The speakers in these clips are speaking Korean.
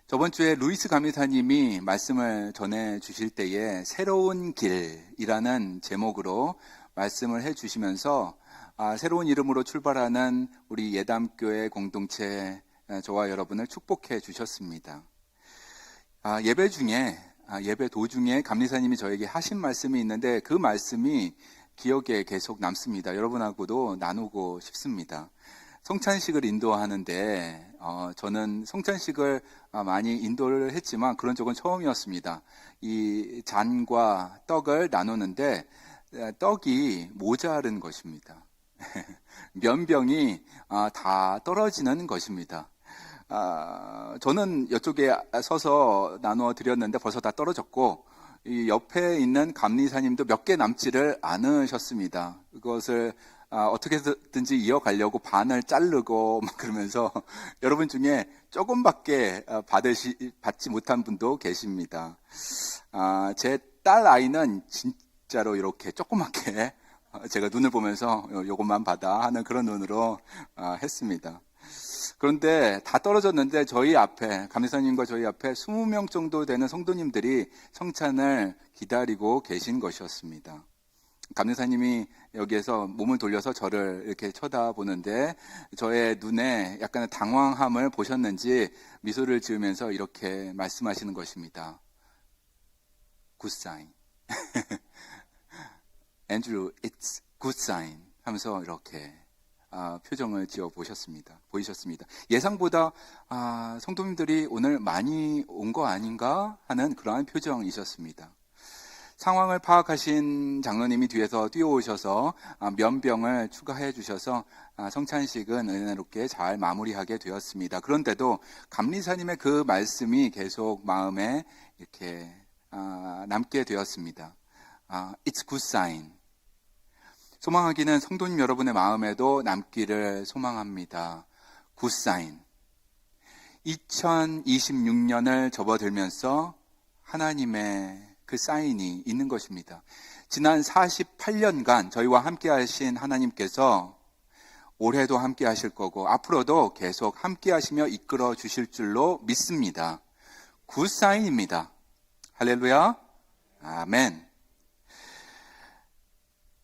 저번 주에 루이스 감리사님이 말씀을 전해 주실 때에 새로운 길이라는 제목으로 말씀을 해 주시면서 새로운 이름으로 출발하는 우리 예담교회 공동체 저와 여러분을 축복해 주셨습니다. 예배 도중에 감리사님이 저에게 하신 말씀이 있는데 그 말씀이 기억에 계속 남습니다. 여러분하고도 나누고 싶습니다. 성찬식을 인도하는데 저는 성찬식을 많이 인도를 했지만 그런 적은 처음이었습니다. 이 잔과 떡을 나누는데 떡이 모자른 것입니다. 면병이 다 떨어지는 것입니다. 저는 이쪽에 서서 나누어 드렸는데 벌써 다 떨어졌고 이 옆에 있는 감리사님도 몇 개 남지를 않으셨습니다. 그것을 어떻게든지 이어가려고 반을 자르고 막 그러면서 여러분 중에 조금밖에 받지 못한 분도 계십니다. 제 딸 아이는 진짜로 이렇게 조그맣게 제가 눈을 보면서 요것만 받아 하는 그런 눈으로 했습니다. 그런데 다 떨어졌는데 저희 앞에 감리사님과 저희 앞에 20명 정도 되는 성도님들이 성찬을 기다리고 계신 것이었습니다. 감리사님이 여기에서 몸을 돌려서 저를 이렇게 쳐다보는데 저의 눈에 약간의 당황함을 보셨는지 미소를 지으면서 이렇게 말씀하시는 것입니다. Good sign. Andrew, it's good sign 하면서 이렇게 표정을 지어 보이셨습니다. 예상보다 성도님들이 오늘 많이 온 거 아닌가 하는 그러한 표정이셨습니다. 상황을 파악하신 장로님이 뒤에서 뛰어오셔서 면병을 추가해 주셔서 성찬식은 은혜롭게 잘 마무리하게 되었습니다. 그런데도 감리사님의 그 말씀이 계속 마음에 이렇게 남게 되었습니다. It's good sign. 소망하기는 성도님 여러분의 마음에도 남기를 소망합니다. Good sign. 2026년을 접어들면서 하나님의 그 사인이 있는 것입니다. 지난 48년간 저희와 함께 하신 하나님께서 올해도 함께 하실 거고 앞으로도 계속 함께 하시며 이끌어 주실 줄로 믿습니다. 굿 사인입니다. 할렐루야. 아멘.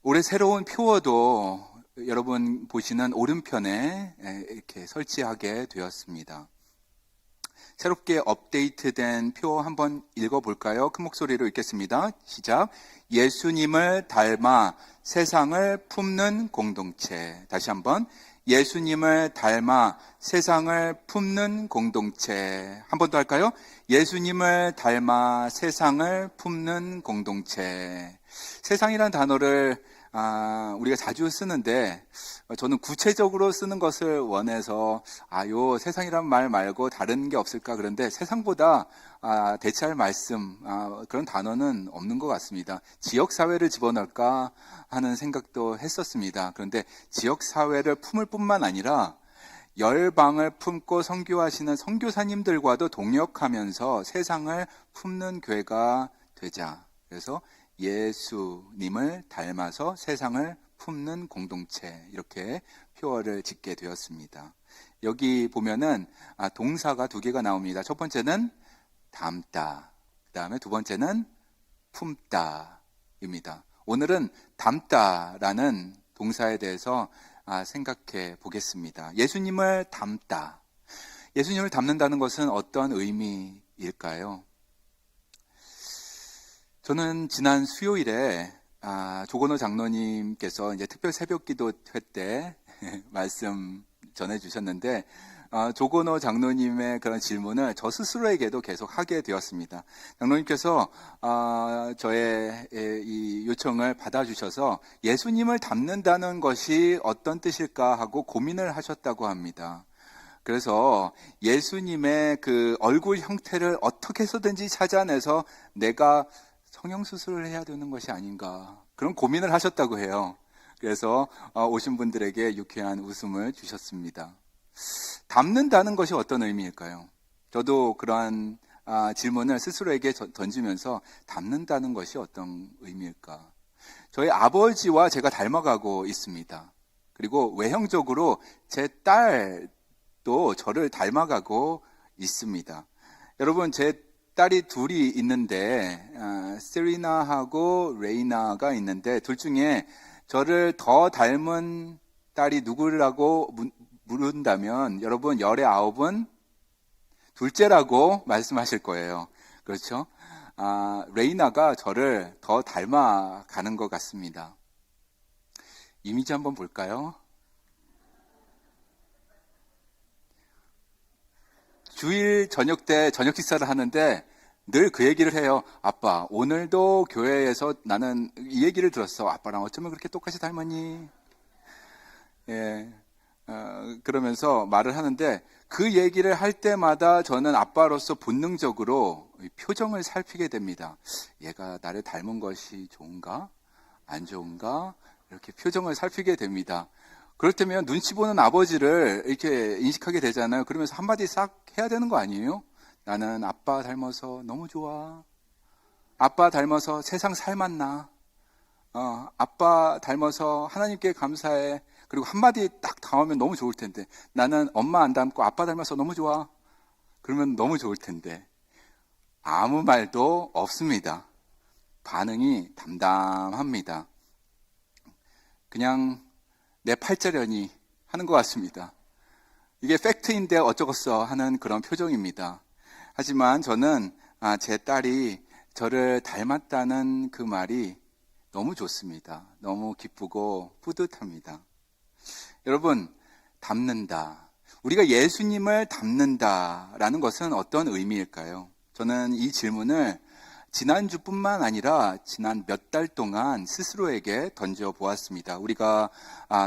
올해 새로운 표어도 여러분 보시는 오른편에 이렇게 설치하게 되었습니다. 새롭게 업데이트된 표 한번 읽어볼까요? 큰 목소리로 읽겠습니다. 시작. 예수님을 닮아 세상을 품는 공동체. 다시 한번. 예수님을 닮아 세상을 품는 공동체. 한 번 더 할까요? 예수님을 닮아 세상을 품는 공동체. 세상이란 단어를 우리가 자주 쓰는데 저는 구체적으로 쓰는 것을 원해서 요 세상이란 말 말고 다른 게 없을까 그런데 세상보다 대체할 말씀 그런 단어는 없는 것 같습니다. 지역사회를 집어넣을까 하는 생각도 했었습니다. 그런데 지역사회를 품을 뿐만 아니라 열방을 품고 선교하시는 선교사님들과도 동역하면서 세상을 품는 교회가 되자. 그래서 예수님을 닮아서 세상을 품는 공동체 이렇게 표어를 짓게 되었습니다. 여기 보면은 동사가 두 개가 나옵니다. 첫 번째는 닮다, 그 다음에 두 번째는 품다입니다. 오늘은 닮다라는 동사에 대해서 생각해 보겠습니다. 예수님을 닮다. 예수님을 닮는다는 것은 어떤 의미일까요? 저는 지난 수요일에 조건호 장로님께서 이제 특별 새벽기도 회 때 말씀 전해주셨는데 조건호 장로님의 그런 질문을 저 스스로에게도 계속 하게 되었습니다. 장로님께서 저의 이 요청을 받아주셔서 예수님을 닮는다는 것이 어떤 뜻일까 하고 고민을 하셨다고 합니다. 그래서 예수님의 그 얼굴 형태를 어떻게 해서든지 찾아내서 내가 성형수술을 해야 되는 것이 아닌가 그런 고민을 하셨다고 해요. 그래서 오신 분들에게 유쾌한 웃음을 주셨습니다. 닮는다는 것이 어떤 의미일까요? 저도 그러한 질문을 스스로에게 던지면서 닮는다는 것이 어떤 의미일까? 저희 아버지와 제가 닮아가고 있습니다. 그리고 외형적으로 제 딸도 저를 닮아가고 있습니다. 여러분, 제 딸이 둘이 있는데 세리나하고 레이나가 있는데 둘 중에 저를 더 닮은 딸이 누구라고 물은다면 여러분 열의 아홉은 둘째라고 말씀하실 거예요. 그렇죠? 레이나가 저를 더 닮아가는 것 같습니다. 이미지 한번 볼까요? 주일 저녁 때 저녁 식사를 하는데 늘 그 얘기를 해요. 아빠, 오늘도 교회에서 나는 이 얘기를 들었어. 아빠랑 어쩌면 그렇게 똑같이 닮았니? 예, 그러면서 말을 하는데 그 얘기를 할 때마다 저는 아빠로서 본능적으로 표정을 살피게 됩니다. 얘가 나를 닮은 것이 좋은가? 안 좋은가? 이렇게 표정을 살피게 됩니다. 그럴 때면 눈치 보는 아버지를 이렇게 인식하게 되잖아요. 그러면서 한마디 싹 해야 되는 거 아니에요? 나는 아빠 닮아서 너무 좋아. 아빠 닮아서 세상 살맛나. 아빠 닮아서 하나님께 감사해. 그리고 한마디 딱 당하면 너무 좋을 텐데. 나는 엄마 안 닮고 아빠 닮아서 너무 좋아. 그러면 너무 좋을 텐데. 아무 말도 없습니다. 반응이 담담합니다. 그냥 내 팔자려니 하는 것 같습니다. 이게 팩트인데 어쩌겠어 하는 그런 표정입니다. 하지만 저는 제 딸이 저를 닮았다는 그 말이 너무 좋습니다. 너무 기쁘고 뿌듯합니다. 여러분, 닮는다. 우리가 예수님을 닮는다라는 것은 어떤 의미일까요? 저는 이 질문을 지난주뿐만 아니라 지난 몇 달 동안 스스로에게 던져보았습니다. 우리가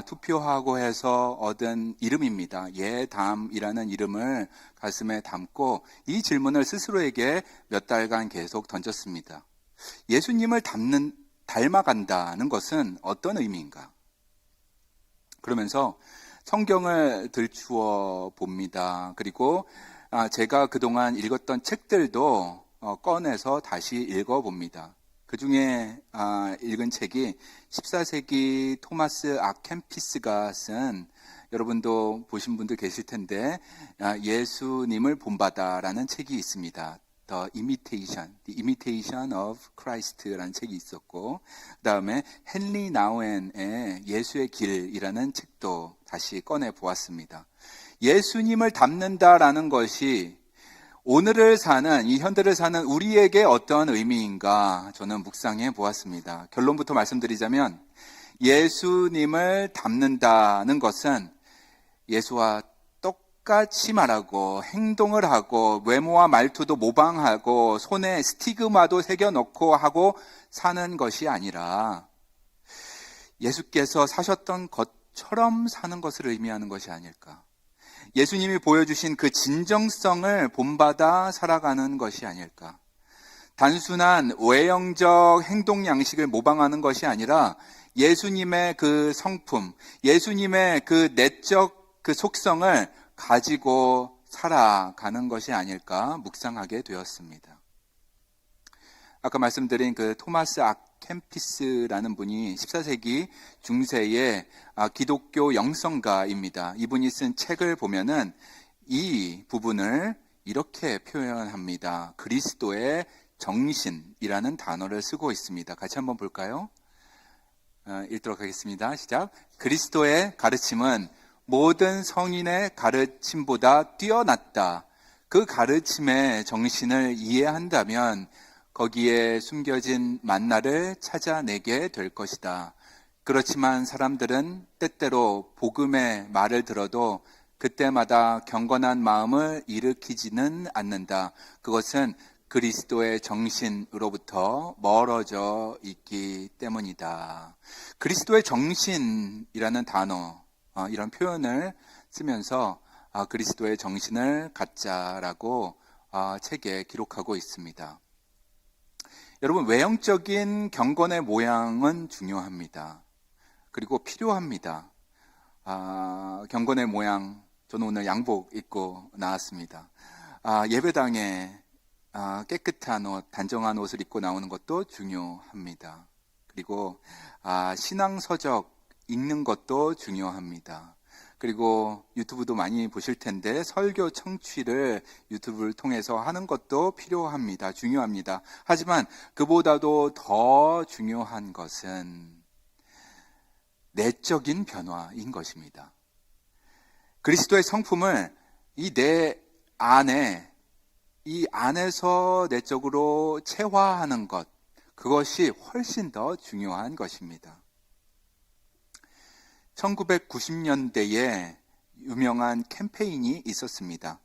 투표하고 해서 얻은 이름입니다. 예담이라는 이름을 가슴에 담고 이 질문을 스스로에게 몇 달간 계속 던졌습니다. 예수님을 닮아간다는 것은 어떤 의미인가? 그러면서 성경을 들추어 봅니다. 그리고 제가 그동안 읽었던 책들도 꺼내서 다시 읽어봅니다. 그 중에 읽은 책이 14세기 토마스 아켄피스가 쓴, 여러분도 보신 분들 계실 텐데, 예수님을 본받아라는 책이 있습니다. The Imitation of Christ라는 책이 있었고, 그 다음에 헨리 나우엔의 예수의 길이라는 책도 다시 꺼내 보았습니다. 예수님을 닮는다라는 것이 오늘을 사는, 이 현대를 사는 우리에게 어떤 의미인가 저는 묵상해 보았습니다. 결론부터 말씀드리자면 예수님을 닮는다는 것은 예수와 똑같이 말하고 행동을 하고 외모와 말투도 모방하고 손에 스티그마도 새겨놓고 하고 사는 것이 아니라 예수께서 사셨던 것처럼 사는 것을 의미하는 것이 아닐까. 예수님이 보여주신 그 진정성을 본받아 살아가는 것이 아닐까. 단순한 외형적 행동 양식을 모방하는 것이 아니라 예수님의 그 성품, 예수님의 그 내적 그 속성을 가지고 살아가는 것이 아닐까 묵상하게 되었습니다. 아까 말씀드린 그 토마스 아켄피스라는 분이 14세기 중세의 기독교 영성가입니다. 이분이 쓴 책을 보면은 이 부분을 이렇게 표현합니다. 그리스도의 정신이라는 단어를 쓰고 있습니다. 같이 한번 볼까요? 읽도록 하겠습니다. 시작. 그리스도의 가르침은 모든 성인의 가르침보다 뛰어났다. 그 가르침의 정신을 이해한다면 거기에 숨겨진 만나를 찾아내게 될 것이다. 그렇지만 사람들은 때때로 복음의 말을 들어도 그때마다 경건한 마음을 일으키지는 않는다. 그것은 그리스도의 정신으로부터 멀어져 있기 때문이다. 그리스도의 정신이라는 단어, 이런 표현을 쓰면서 그리스도의 정신을 갖자라고 책에 기록하고 있습니다. 여러분, 외형적인 경건의 모양은 중요합니다. 그리고 필요합니다. 경건의 모양, 저는 오늘 양복 입고 나왔습니다. 예배당에 깨끗한 옷, 단정한 옷을 입고 나오는 것도 중요합니다. 그리고 신앙서적 읽는 것도 중요합니다. 그리고 유튜브도 많이 보실 텐데 설교 청취를 유튜브를 통해서 하는 것도 필요합니다. 중요합니다. 하지만 그보다도 더 중요한 것은 내적인 변화인 것입니다. 그리스도의 성품을 이 내 안에, 이 안에서 내적으로 체화하는 것, 그것이 훨씬 더 중요한 것입니다. 1990년대에 유명한 캠페인이 있었습니다.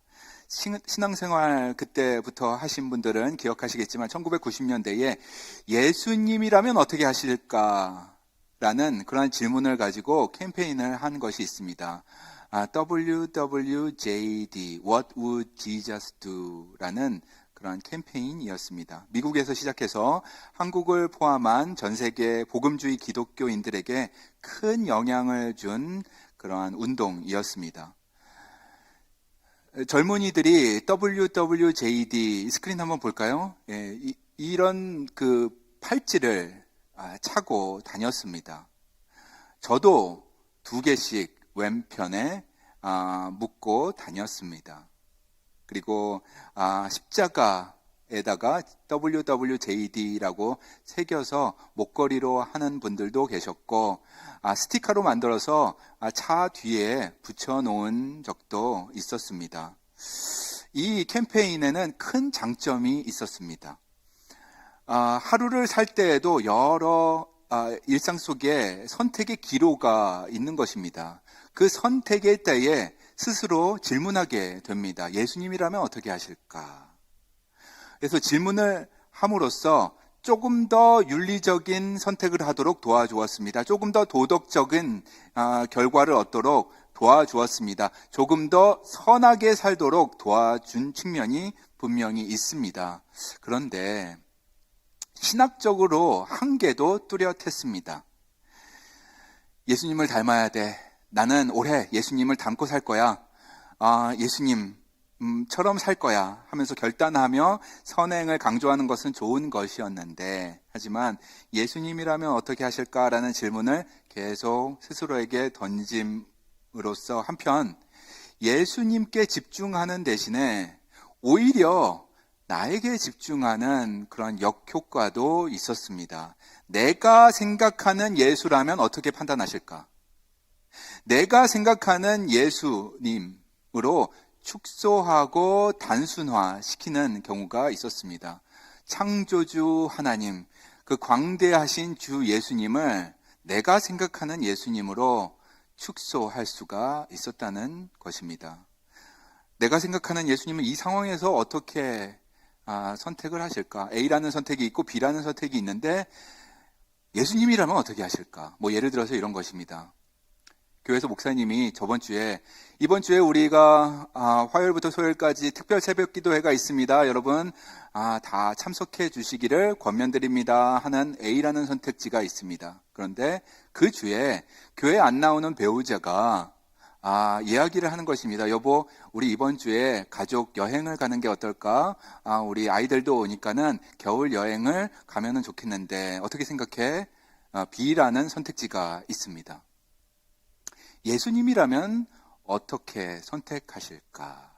신앙생활 그때부터 하신 분들은 기억하시겠지만 1990년대에 예수님이라면 어떻게 하실까? 라는 그런 질문을 가지고 캠페인을 한 것이 있습니다. WWJD, What Would Jesus Do? 라는 그런 캠페인이었습니다. 미국에서 시작해서 한국을 포함한 전 세계 복음주의 기독교인들에게 큰 영향을 준 그러한 운동이었습니다. 젊은이들이 WWJD 스크린 한번 볼까요? 예, 이런 그 팔찌를 차고 다녔습니다. 저도 2개씩 왼편에 묶고 다녔습니다. 그리고 십자가에다가 WWJD라고 새겨서 목걸이로 하는 분들도 계셨고, 스티커로 만들어서 차 뒤에 붙여놓은 적도 있었습니다. 이 캠페인에는 큰 장점이 있었습니다. 하루를 살 때에도 여러 일상 속에 선택의 기로가 있는 것입니다. 그 선택의 때에 스스로 질문하게 됩니다. 예수님이라면 어떻게 하실까? 그래서 질문을 함으로써 조금 더 윤리적인 선택을 하도록 도와주었습니다. 조금 더 도덕적인 결과를 얻도록 도와주었습니다. 조금 더 선하게 살도록 도와준 측면이 분명히 있습니다. 그런데 신학적으로 한계도 뚜렷했습니다. 예수님을 닮아야 돼. 나는 올해 예수님을 닮고 살 거야. 예수님처럼 살 거야 하면서 결단하며 선행을 강조하는 것은 좋은 것이었는데, 하지만 예수님이라면 어떻게 하실까라는 질문을 계속 스스로에게 던짐으로써 한편 예수님께 집중하는 대신에 오히려 나에게 집중하는 그런 역효과도 있었습니다. 내가 생각하는 예수라면 어떻게 판단하실까? 내가 생각하는 예수님으로 축소하고 단순화시키는 경우가 있었습니다. 창조주 하나님, 그 광대하신 주 예수님을 내가 생각하는 예수님으로 축소할 수가 있었다는 것입니다. 내가 생각하는 예수님은 이 상황에서 어떻게 선택을 하실까? A라는 선택이 있고 B라는 선택이 있는데 예수님이라면 어떻게 하실까? 예를 들어서 이런 것입니다. 교회에서 목사님이 이번 주에 우리가 화요일부터 토요일까지 특별 새벽 기도회가 있습니다. 여러분 다 참석해 주시기를 권면드립니다 하는 A라는 선택지가 있습니다. 그런데 그 주에 교회 안 나오는 배우자가 이야기를 하는 것입니다. 여보, 우리 이번 주에 가족 여행을 가는 게 어떨까? 우리 아이들도 오니까는 겨울 여행을 가면은 좋겠는데 어떻게 생각해? B라는 선택지가 있습니다. 예수님이라면 어떻게 선택하실까?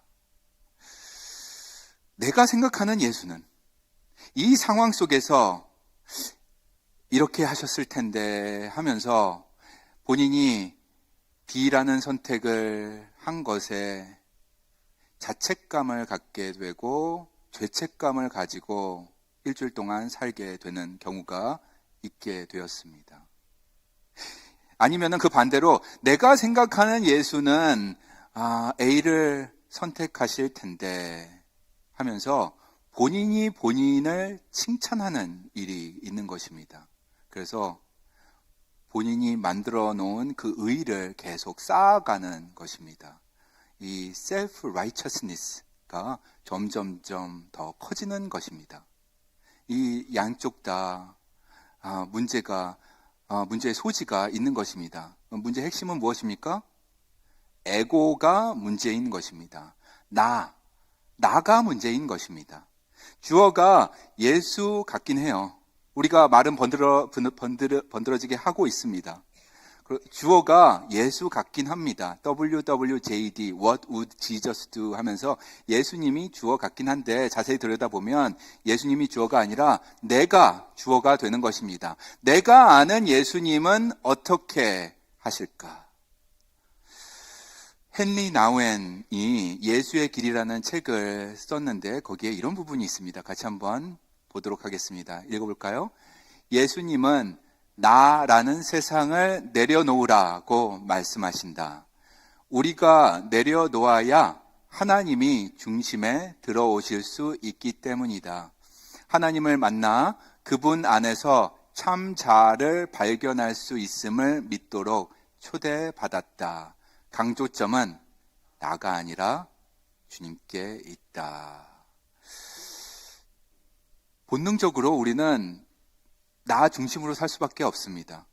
내가 생각하는 예수는 이 상황 속에서 이렇게 하셨을 텐데 하면서 본인이 B라는 선택을 한 것에 자책감을 갖게 되고 죄책감을 가지고 일주일 동안 살게 되는 경우가 있게 되었습니다. 아니면은 그 반대로 내가 생각하는 예수는 A를 선택하실 텐데 하면서 본인이 본인을 칭찬하는 일이 있는 것입니다. 그래서 본인이 만들어 놓은 그 의의를 계속 쌓아가는 것입니다. 이 self-righteousness가 점점점 더 커지는 것입니다. 이 양쪽 다 문제의 소지가 있는 것입니다. 문제의 핵심은 무엇입니까? 에고가 문제인 것입니다. 나가 문제인 것입니다. 주어가 예수 같긴 해요. 우리가 말은 번들어지게 하고 있습니다. 주어가 예수 같긴 합니다. WWJD, What would Jesus do 하면서 예수님이 주어 같긴 한데 자세히 들여다보면 예수님이 주어가 아니라 내가 주어가 되는 것입니다. 내가 아는 예수님은 어떻게 하실까? 헨리 나우엔이 예수의 길이라는 책을 썼는데 거기에 이런 부분이 있습니다. 같이 한번 보도록 하겠습니다. 읽어볼까요? 예수님은 나라는 세상을 내려놓으라고 말씀하신다. 우리가 내려놓아야 하나님이 중심에 들어오실 수 있기 때문이다. 하나님을 만나 그분 안에서 참 자아를 발견할 수 있음을 믿도록 초대받았다. 강조점은 나가 아니라 주님께 있다. 본능적으로 우리는 나 중심으로 살 수밖에 없습니다.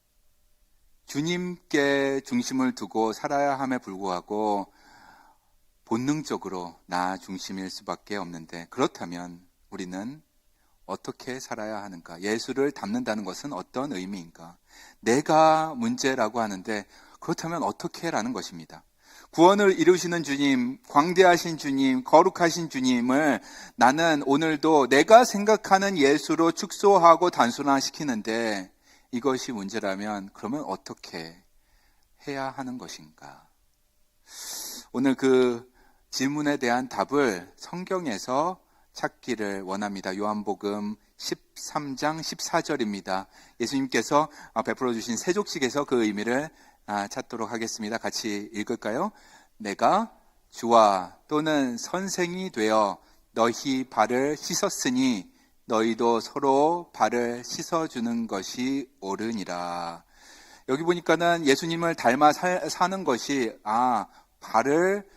주님께 중심을 두고 살아야 함에 불구하고 본능적으로 나 중심일 수밖에 없는데, 그렇다면 우리는 어떻게 살아야 하는가? 예수를 닮는다는 것은 어떤 의미인가? 내가 문제라고 하는데 그렇다면 어떻게 라는 것입니다. 구원을 이루시는 주님, 광대하신 주님, 거룩하신 주님을 나는 오늘도 내가 생각하는 예수로 축소하고 단순화시키는데 이것이 문제라면 그러면 어떻게 해야 하는 것인가? 오늘 그 질문에 대한 답을 성경에서 찾기를 원합니다. 요한복음 13장 14절입니다. 예수님께서 베풀어 주신 세족식에서 그 의미를 찾도록 하겠습니다. 같이 읽을까요? 내가 주와 또는 선생이 되어 너희 발을 씻었으니 너희도 서로 발을 씻어주는 것이 옳으니라. 여기 보니까는 예수님을 닮아 사는 것이 발을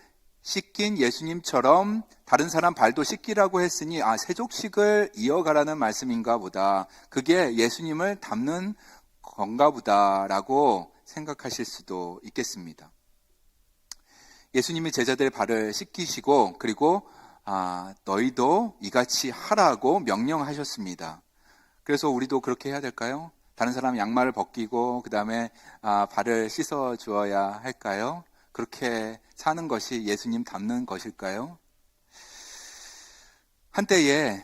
씻긴 예수님처럼 다른 사람 발도 씻기라고 했으니 세족식을 이어가라는 말씀인가 보다. 그게 예수님을 닮는 건가 보다라고 생각하실 수도 있겠습니다. 예수님이 제자들의 발을 씻기시고 그리고 너희도 이같이 하라고 명령하셨습니다. 그래서 우리도 그렇게 해야 될까요? 다른 사람 양말을 벗기고 그 다음에 발을 씻어 주어야 할까요? 그렇게 사는 것이 예수님 닮는 것일까요? 한때에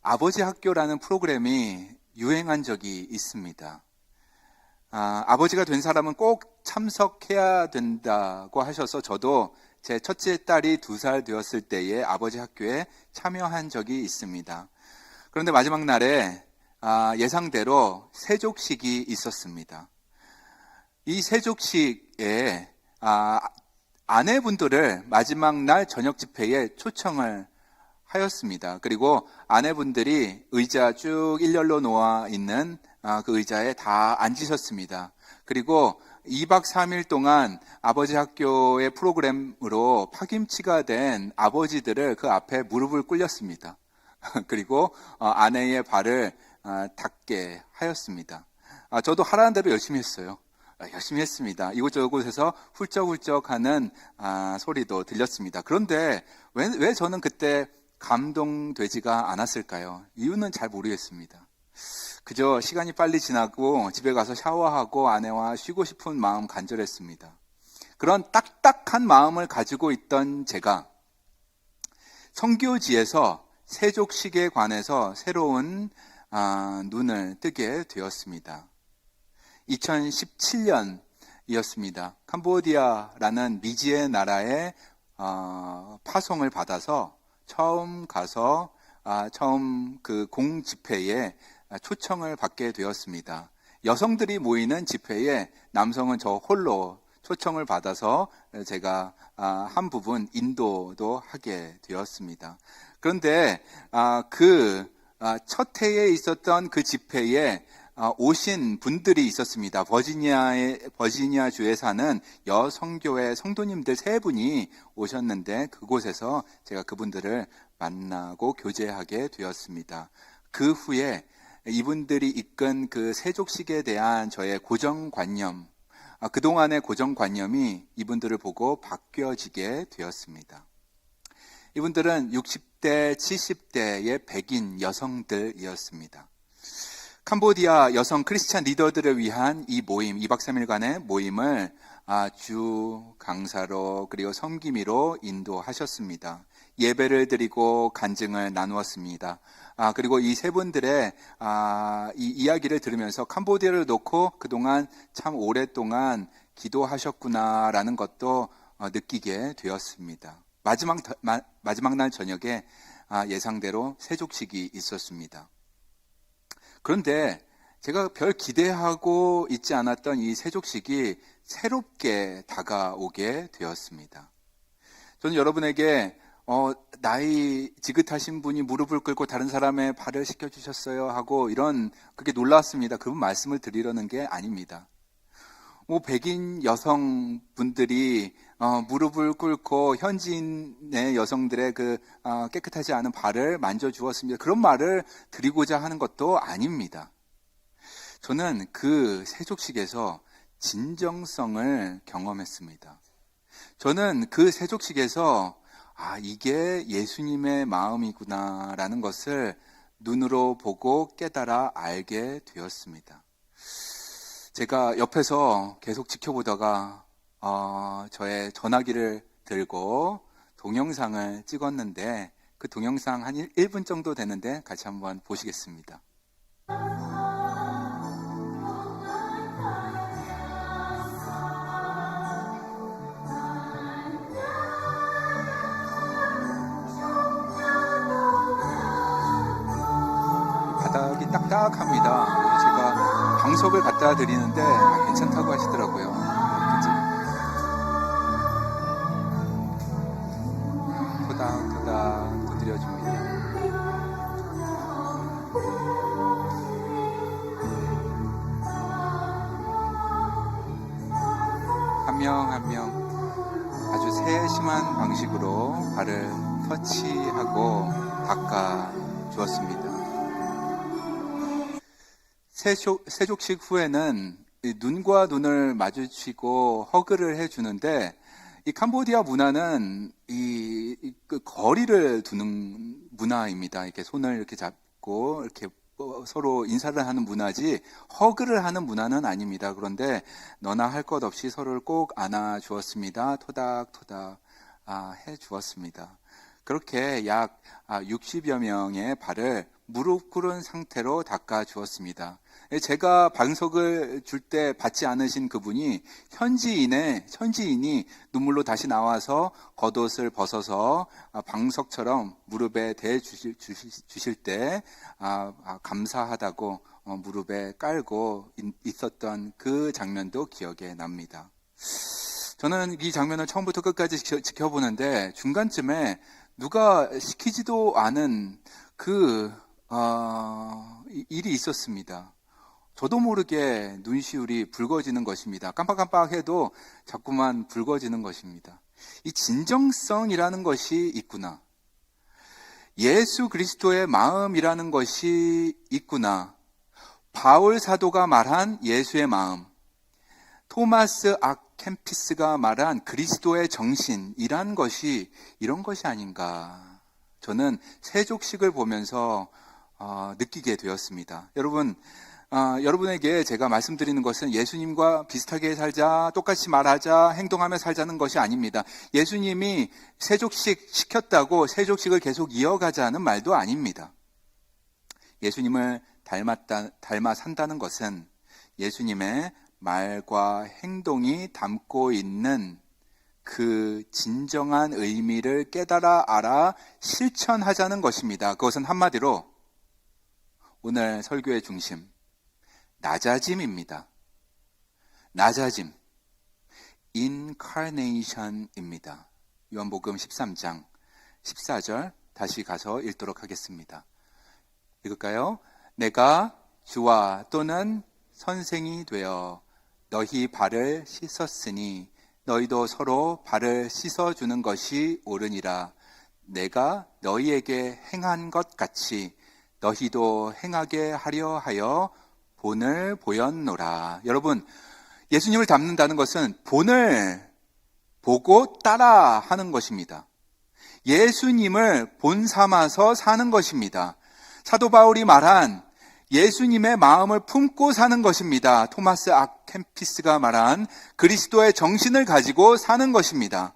아버지 학교라는 프로그램이 유행한 적이 있습니다. 아버지가 된 사람은 꼭 참석해야 된다고 하셔서 저도 제 첫째 딸이 2살 되었을 때에 아버지 학교에 참여한 적이 있습니다. 그런데 마지막 날에 예상대로 세족식이 있었습니다. 이 세족식에 아내분들을 마지막 날 저녁 집회에 초청을 하였습니다. 그리고 아내분들이 의자 쭉 일렬로 놓아 있는 그 의자에 다 앉으셨습니다. 그리고 2박 3일 동안 아버지 학교의 프로그램으로 파김치가 된 아버지들을 그 앞에 무릎을 꿇렸습니다. 그리고 아내의 발을 닦게 하였습니다. 저도 하라는 대로 열심히 했어요. 열심히 했습니다. 이곳저곳에서 훌쩍훌쩍하는 소리도 들렸습니다. 그런데 왜 저는 그때 감동되지가 않았을까요? 이유는 잘 모르겠습니다. 그저 시간이 빨리 지나고 집에 가서 샤워하고 아내와 쉬고 싶은 마음 간절했습니다. 그런 딱딱한 마음을 가지고 있던 제가 성교지에서 세족식에 관해서 새로운 눈을 뜨게 되었습니다. 2017년이었습니다. 캄보디아라는 미지의 나라의 파송을 받아서 처음 가서 처음 그 공집회에 초청을 받게 되었습니다. 여성들이 모이는 집회에 남성은 저 홀로 초청을 받아서 제가 한 부분 인도도 하게 되었습니다. 그런데 그 첫 해에 있었던 그 집회에 오신 분들이 있었습니다. 버지니아 주에 사는 여성교회 성도님들 3분이 오셨는데 그곳에서 제가 그분들을 만나고 교제하게 되었습니다. 그 후에 이분들이 이끈 그 세족식에 대한 저의 고정관념, 그동안의 고정관념이 이분들을 보고 바뀌어지게 되었습니다. 이분들은 60대, 70대의 백인 여성들이었습니다. 캄보디아 여성 크리스찬 리더들을 위한 이 모임, 2박 3일간의 모임을 주 강사로 그리고 섬김이로 인도하셨습니다. 예배를 드리고 간증을 나누었습니다. 그리고 이 세 분들의 이 이야기를 들으면서 캄보디아를 놓고 그동안 참 오랫동안 기도하셨구나라는 것도 느끼게 되었습니다. 마지막 날 저녁에 예상대로 세족식이 있었습니다. 그런데 제가 별 기대하고 있지 않았던 이 세족식이 새롭게 다가오게 되었습니다. 저는 여러분에게 나이 지긋하신 분이 무릎을 꿇고 다른 사람의 발을 씻겨주셨어요 하고 그렇게 놀랐습니다. 그분 말씀을 드리려는 게 아닙니다. 백인 여성분들이 무릎을 꿇고 현지인의 여성들의 깨끗하지 않은 발을 만져주었습니다. 그런 말을 드리고자 하는 것도 아닙니다. 저는 그 세족식에서 진정성을 경험했습니다. 저는 그 세족식에서 이게 예수님의 마음이구나라는 것을 눈으로 보고 깨달아 알게 되었습니다. 제가 옆에서 계속 지켜보다가 저의 전화기를 들고 동영상을 찍었는데 그 동영상 한 1분 정도 되는데 같이 한번 보시겠습니다. 바닥이 딱딱합니다. 제가 방석을 갖다 드리는데 괜찮다고 하시더라고요. 토닥토닥 두드려줍니다. 한 명 한 명 아주 세심한 방식으로 발을 터치하고 닦아 주었습니다. 세족식 후에는 눈과 눈을 마주치고 허그를 해주는데 이 캄보디아 문화는 거리를 두는 문화입니다. 이렇게 손을 이렇게 잡고 이렇게 서로 인사를 하는 문화지 허그를 하는 문화는 아닙니다. 그런데 너나 할 것 없이 서로를 꼭 안아 주었습니다. 토닥토닥 해 주었습니다. 그렇게 약 60여 명의 발을 무릎 꿇은 상태로 닦아 주었습니다. 제가 방석을 줄 때 받지 않으신 그분이 현지인이 눈물로 다시 나와서 겉옷을 벗어서 방석처럼 무릎에 대 주실 때 감사하다고 무릎에 깔고 있었던 그 장면도 기억에 납니다. 저는 이 장면을 처음부터 끝까지 지켜보는데 중간쯤에 누가 시키지도 않은 일이 있었습니다. 저도 모르게 눈시울이 붉어지는 것입니다. 깜빡깜빡해도 자꾸만 붉어지는 것입니다. 이 진정성이라는 것이 있구나. 예수 그리스도의 마음이라는 것이 있구나. 바울 사도가 말한 예수의 마음, 토마스 아켄피스가 말한 그리스도의 정신이란 것이 이런 것이 아닌가. 저는 세족식을 보면서 느끼게 되었습니다. 여러분에게 제가 말씀드리는 것은 예수님과 비슷하게 살자, 똑같이 말하자, 행동하며 살자는 것이 아닙니다. 예수님이 세족식 시켰다고 세족식을 계속 이어가자는 말도 아닙니다. 예수님을 닮아 산다는 것은 예수님의 말과 행동이 담고 있는 그 진정한 의미를 깨달아 알아 실천하자는 것입니다. 그것은 한마디로 오늘 설교의 중심, 낮아짐입니다. 낮아짐, incarnation입니다. 요한복음 13장 14절 다시 가서 읽도록 하겠습니다. 읽을까요? 내가 주와 또는 선생이 되어 너희 발을 씻었으니 너희도 서로 발을 씻어주는 것이 옳으니라. 내가 너희에게 행한 것 같이 너희도 행하게 하려 하여 본을 보였노라. 여러분, 예수님을 닮는다는 것은 본을 보고 따라 하는 것입니다. 예수님을 본 삼아서 사는 것입니다. 사도 바울이 말한 예수님의 마음을 품고 사는 것입니다. 토마스 아켄피스가 말한 그리스도의 정신을 가지고 사는 것입니다.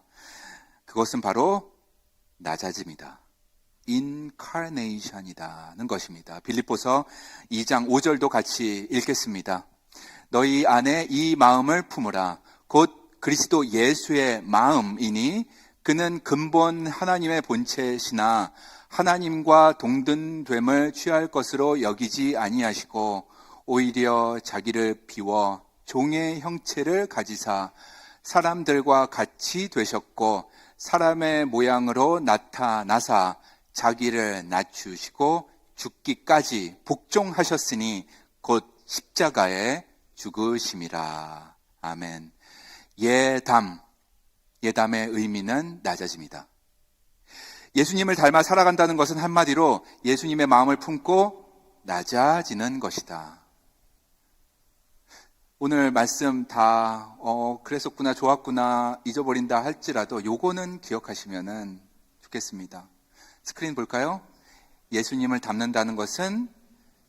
그것은 바로 낮아짐이다. 인카네이션이라는 것입니다. 빌립보서 2장 5절도 같이 읽겠습니다. 너희 안에 이 마음을 품으라. 곧 그리스도 예수의 마음이니 그는 근본 하나님의 본체시나 하나님과 동등됨을 취할 것으로 여기지 아니하시고 오히려 자기를 비워 종의 형체를 가지사 사람들과 같이 되셨고 사람의 모양으로 나타나사 자기를 낮추시고 죽기까지 복종하셨으니 곧 십자가에 죽으심이라. 아멘. 예담의 의미는 낮아짐이다. 예수님을 닮아 살아간다는 것은 한마디로 예수님의 마음을 품고 낮아지는 것이다. 오늘 말씀 다 그랬었구나, 좋았구나, 잊어버린다 할지라도 요거는 기억하시면 좋겠습니다. 스크린 볼까요? 예수님을 닮는다는 것은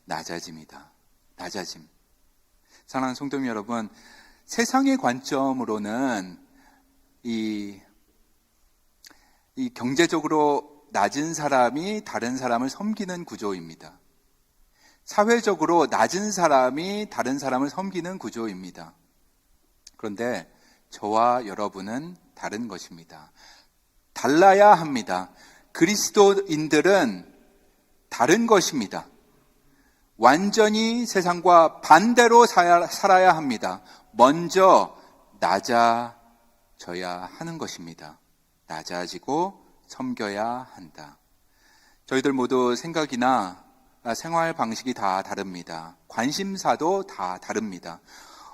낮아짐이다. 낮아짐. 사랑하는 성도님 여러분, 세상의 관점으로는 이 경제적으로 낮은 사람이 다른 사람을 섬기는 구조입니다. 사회적으로 낮은 사람이 다른 사람을 섬기는 구조입니다. 그런데 저와 여러분은 다른 것입니다. 달라야 합니다. 그리스도인들은 다른 것입니다. 완전히 세상과 반대로 살아야 합니다. 먼저 낮아져야 하는 것입니다. 낮아지고 섬겨야 한다. 저희들 모두 생각이나 생활 방식이 다 다릅니다. 관심사도 다 다릅니다.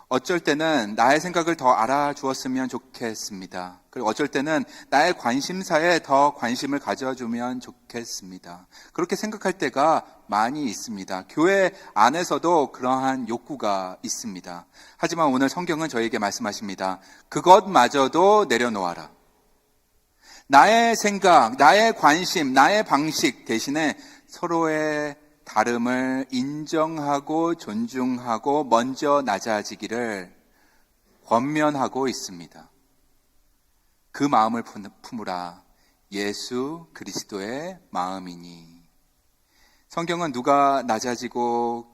어쩔 때는 나의 생각을 더 알아주었으면 좋겠습니다. 그리고 어쩔 때는 나의 관심사에 더 관심을 가져주면 좋겠습니다. 그렇게 생각할 때가 많이 있습니다. 교회 안에서도 그러한 욕구가 있습니다. 하지만 오늘 성경은 저에게 말씀하십니다. 그것마저도 내려놓아라. 나의 생각, 나의 관심, 나의 방식 대신에 서로의 다름을 인정하고 존중하고 먼저 낮아지기를 권면하고 있습니다. 그 마음을 품으라. 예수 그리스도의 마음이니. 성경은 누가 낮아지고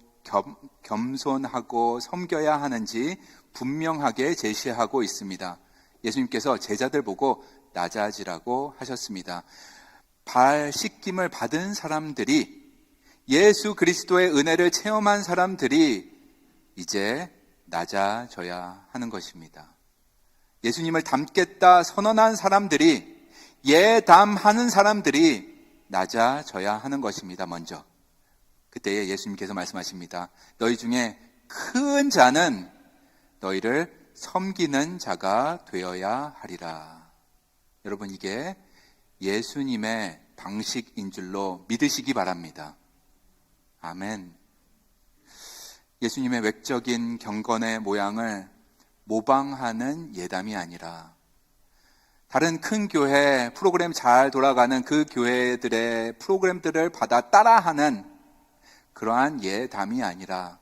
겸손하고 섬겨야 하는지 분명하게 제시하고 있습니다. 예수님께서 제자들 보고 낮아지라고 하셨습니다. 발 씻김을 받은 사람들이, 예수 그리스도의 은혜를 체험한 사람들이 이제 낮아져야 하는 것입니다. 예수님을 닮겠다 선언한 사람들이, 예담하는 사람들이 낮아져야 하는 것입니다. 먼저 그때에 예수님께서 말씀하십니다. 너희 중에 큰 자는 너희를 섬기는 자가 되어야 하리라. 여러분, 이게 예수님의 방식인 줄로 믿으시기 바랍니다. 아멘. 예수님의 외적인 경건의 모양을 모방하는 예담이 아니라 다른 큰 교회, 프로그램 잘 돌아가는 그 교회들의 프로그램들을 받아 따라하는 그러한 예담이 아니라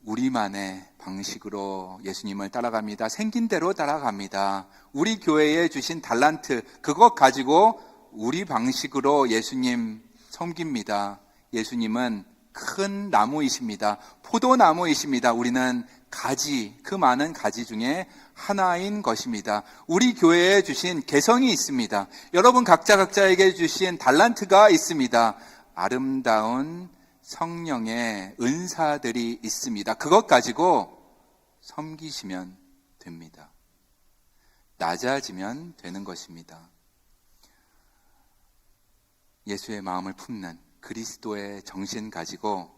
우리만의 방식으로 예수님을 따라갑니다. 생긴 대로 따라갑니다. 우리 교회에 주신 달란트, 그것 가지고 우리 방식으로 예수님 섬깁니다. 예수님은 큰 나무이십니다. 포도나무이십니다. 우리는 가지, 그 많은 가지 중에 하나인 것입니다. 우리 교회에 주신 개성이 있습니다. 여러분 각자에게 주신 달란트가 있습니다. 아름다운 성령의 은사들이 있습니다. 그것 가지고 섬기시면 됩니다. 낮아지면 되는 것입니다. 예수의 마음을 품는 그리스도의 정신 가지고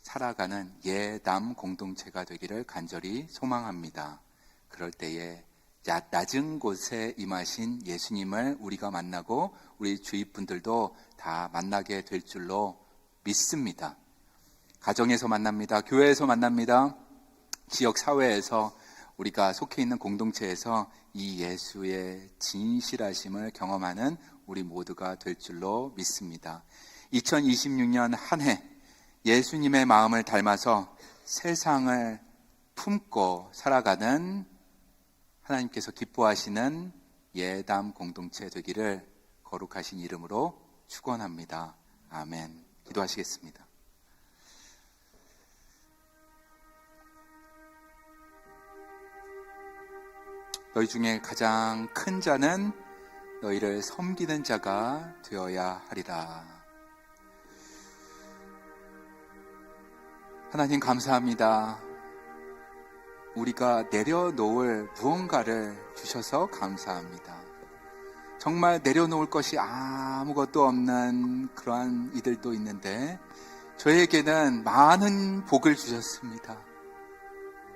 살아가는 예담 공동체가 되기를 간절히 소망합니다. 그럴 때에 낮은 곳에 임하신 예수님을 우리가 만나고 우리 주위 분들도 다 만나게 될 줄로 믿습니다. 가정에서 만납니다. 교회에서 만납니다. 지역 사회에서 우리가 속해 있는 공동체에서 이 예수의 진실하심을 경험하는 우리 모두가 될 줄로 믿습니다. 2026년 한 해 예수님의 마음을 닮아서 세상을 품고 살아가는 하나님께서 기뻐하시는 예담 공동체 되기를 거룩하신 이름으로 축원합니다. 아멘. 기도하시겠습니다. 너희 중에 가장 큰 자는 너희를 섬기는 자가 되어야 하리라. 하나님 감사합니다. 우리가 내려놓을 무언가를 주셔서 감사합니다. 정말 내려놓을 것이 아무것도 없는 그러한 이들도 있는데 저에게는 많은 복을 주셨습니다.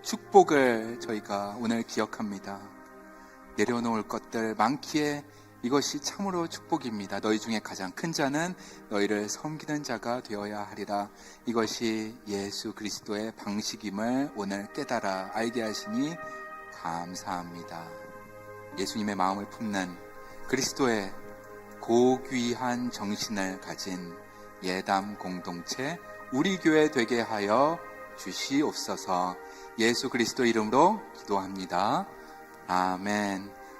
축복을 저희가 오늘 기억합니다. 내려놓을 것들 많기에 이것이 참으로 축복입니다. 너희 중에 가장 큰 자는 너희를 섬기는 자가 되어야 하리라. 이것이 예수 그리스도의 방식임을 오늘 깨달아 알게 하시니 감사합니다. 예수님의 마음을 품는 그리스도의 고귀한 정신을 가진 예담 공동체 우리 교회 되게 하여 주시옵소서. 예수 그리스도 이름으로 기도합니다. 아멘.